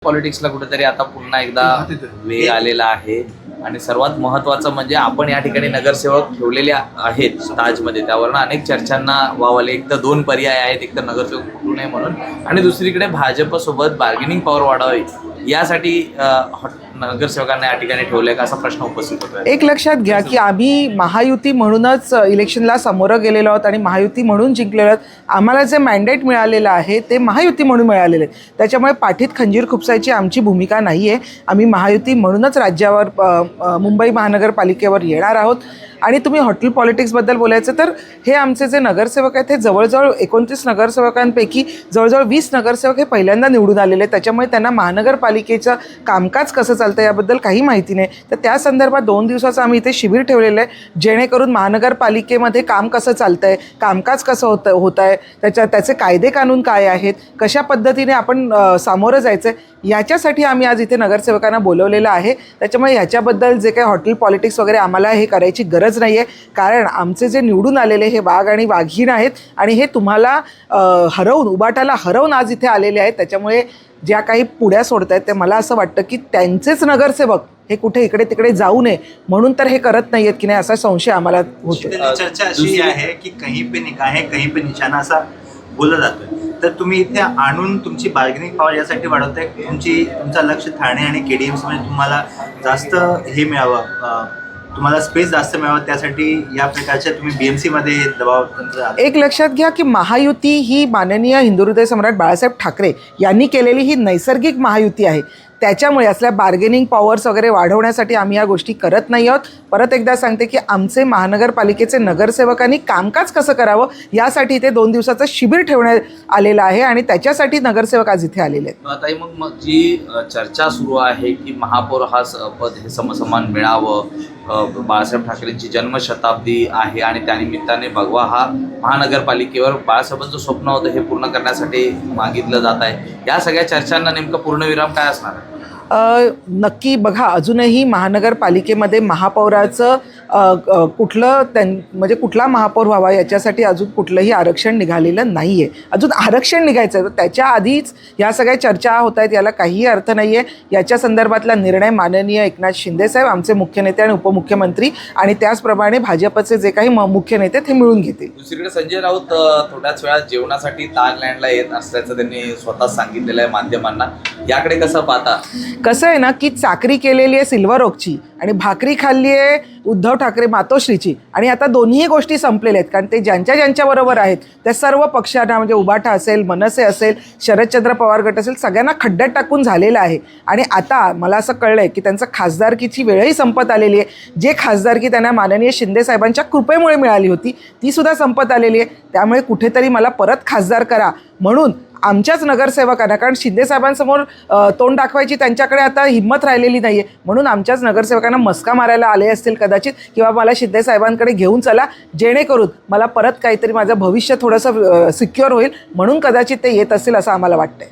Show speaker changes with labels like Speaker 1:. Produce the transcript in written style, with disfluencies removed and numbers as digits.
Speaker 1: पॉलिटिक्सला कुठेतरी आता पुन्हा एकदा वेग आलेला आहे आणि सर्वात महत्त्वाचं म्हणजे आपण या ठिकाणी नगरसेवक ठेवलेले आहेत ताजमध्ये, त्यावरून अनेक चर्चांना वाव आले. एक तर दोन पर्याय आहेत, एक तर नगरसेवक फुटू नये म्हणून आणि दुसरीकडे भाजपसोबत बार्गेनिंग पॉवर वाढावी यासाठी नगरसेवकांना या ठिकाणी ठेवलंय का असा प्रश्न उपस्थित होतो.
Speaker 2: एक लक्षात घ्या की आम्ही महायुती म्हणूनच इलेक्शनला सामोरं गेलेलो आहोत आणि महायुती म्हणून जिंकलेलो आहोत. आम्हाला जे मॅन्डेट मिळालेलं आहे ते महायुती म्हणून मिळालेलं आहे, त्याच्यामुळे पाठीत खंजीर खुपसायची आमची भूमिका नाही आहे. आम्ही महायुती म्हणूनच राज्यावर मुंबई महानगरपालिकेवर येणार आहोत. आणि तुम्ही हॉटेल पॉलिटिक्सबद्दल बोलायचं तर हे आमचे जे नगरसेवक आहेत हे जवळजवळ 29 नगरसेवकांपैकी जवळजवळ 20 नगरसेवक हे पहिल्यांदा निवडून आलेले आहेत. त्याच्यामुळे त्यांना महानगरपालिकेचं कामकाज कसं चालतं याबद्दल काही माहिती नाही. तर त्या संदर्भात 2 दिवसाचं आम्ही इथे शिबिर ठेवलेलं आहे, जेणेकरून महानगरपालिकेमध्ये काम कसं चालतं आहे, कामकाज कसं होत आहे, त्याचे कायदे कानून काय आहेत, कशा पद्धतीने आपण सामोरं जायचं आहे याच्यासाठी आम्ही आज इथे नगरसेवकांना बोलवलेलं आहे. त्याच्यामुळे ह्याच्याबद्दल जे काही हॉटेल पॉलिटिक्स वगैरे आम्हाला हे करायची गरज नाही आहे, कारण आमचे जे निवडून आलेले हे वाघ आणि वाघीण आहेत आणि हे तुम्हाला हरवून उबाटाला हरवून आज इथे आलेले आहेत. त्याच्यामुळे ज्या काही पुढ्या सोडत आहेत ते मला असं वाटतं की त्यांचेच नगरसेवक हे कुठे इकडे तिकडे जाऊ नये म्हणून तर हे करत नाही आहेत की नाही असा संशय आम्हाला होतो.
Speaker 3: चर्चा अशी आहे की कहीं पे निकाहे कहीं पे निशाणा असा बोललं जातं. तर तुम्ही इथे आणून तुमची बार्गेनिंग पॉवर यासाठी वाढवताय, तुमचं लक्ष ठाणे आणि KDMC मध्ये तुम्हाला जास्त हे मिळावं, तुम्हाला स्पेस जास्त मिळावं, त्यासाठी या प्रकारच्या तुम्ही BMC मध्ये दबाव तंत्र.
Speaker 2: एक लक्षात घ्या की महायुती ही माननीय हिंदुहृदय सम्राट बाळासाहेब ठाकरे यांनी केलेली ही नैसर्गिक महायुती आहे. त्याच्यामुळे असल्या बार्गेनिंग पॉवर्स वगैरे वाढवण्यासाठी आम्ही या गोष्टी करत नाही आहोत. परत एकदा सांगते की आमचे महानगरपालिकेचे नगरसेवकांनी कामकाज कसं करावं यासाठी इथे 2 दिवसाचं शिबिर ठेवण्यात आलेलं आहे आणि त्याच्यासाठी नगरसेवक आज इथे आलेले आहेत.
Speaker 1: आता मग जी चर्चा सुरू आहे की महापौर हा पद हे समसमान मिळावं, बाळासाहेब ठाकरेंची जन्मशताब्दी आहे आणि त्यानिमित्ताने भगवा हा महानगरपालिकेवर बाळासाहेबांचं स्वप्न होतं हे पूर्ण करण्यासाठी मागितलं जात आहे. या सगळ्या चर्चांना नेमकं पूर्णविराम काय असणार आहे?
Speaker 2: नक्की बघा, अजूनही महानगरपालिकेमध्ये महापौराचं म्हणजे कुठला महापौर व्हावा याच्यासाठी अजून कुठलंही आरक्षण निघालेलं नाही आहे. अजून आरक्षण निघायचं आहे, तर त्याच्या आधीच ह्या सगळ्या चर्चा होत आहेत, याला काहीही अर्थ नाही आहे. याच्या संदर्भातला निर्णय माननीय एकनाथ शिंदेसाहेब आमचे मुख्य नेते आणि उपमुख्यमंत्री आणि त्याचप्रमाणे भाजपचे जे काही मुख्य नेते ते मिळून घेतील.
Speaker 1: दुसरीकडे संजय राऊत थोड्याच वेळात जेवणासाठी ताजलँडला येत असल्याचं त्यांनी स्वतः सांगितलेलं आहे माध्यमांना. याकडे कसं पाहता?
Speaker 2: कसं आहे ना की चाकरी केलेली आहे सिल्वर ओकची आणि भाकरी खाल्ली आहे उद्धव ठाकरे मातोश्रीची आणि आता दोन्ही गोष्टी संपलेल्या आहेत. कारण ते ज्यांच्याबरोबर आहेत त्या सर्व पक्षांना म्हणजे उबाटा असेल, मनसे असेल, शरदचंद्र पवार गट असेल, सगळ्यांना खड्ड्यात टाकून झालेलं आहे. आणि आता मला असं कळलं आहे की त्यांचं खासदारकीची वेळही संपत आलेली आहे. जे खासदारकी त्यांना माननीय शिंदे साहेबांच्या कृपेमुळे मिळाली होती ती सुद्धा संपत आलेली आहे. त्यामुळे कुठेतरी मला परत खासदार करा म्हणून आमच्याच नगरसेवकांना, कारण शिंदेसाहेबांसमोर तोंड दाखवायची त्यांच्याकडे आता हिंमत राहिलेली नाही आहे, म्हणून आमच्याच नगरसेवकांना मस्का मारायला आले असतील कदाचित, किंवा मला शिंदेसाहेबांकडे घेऊन चला जेणेकरून मला परत काहीतरी माझं भविष्य थोडंसं सिक्युअर होईल म्हणून कदाचित ते येत असतील असं आम्हाला वाटतंय.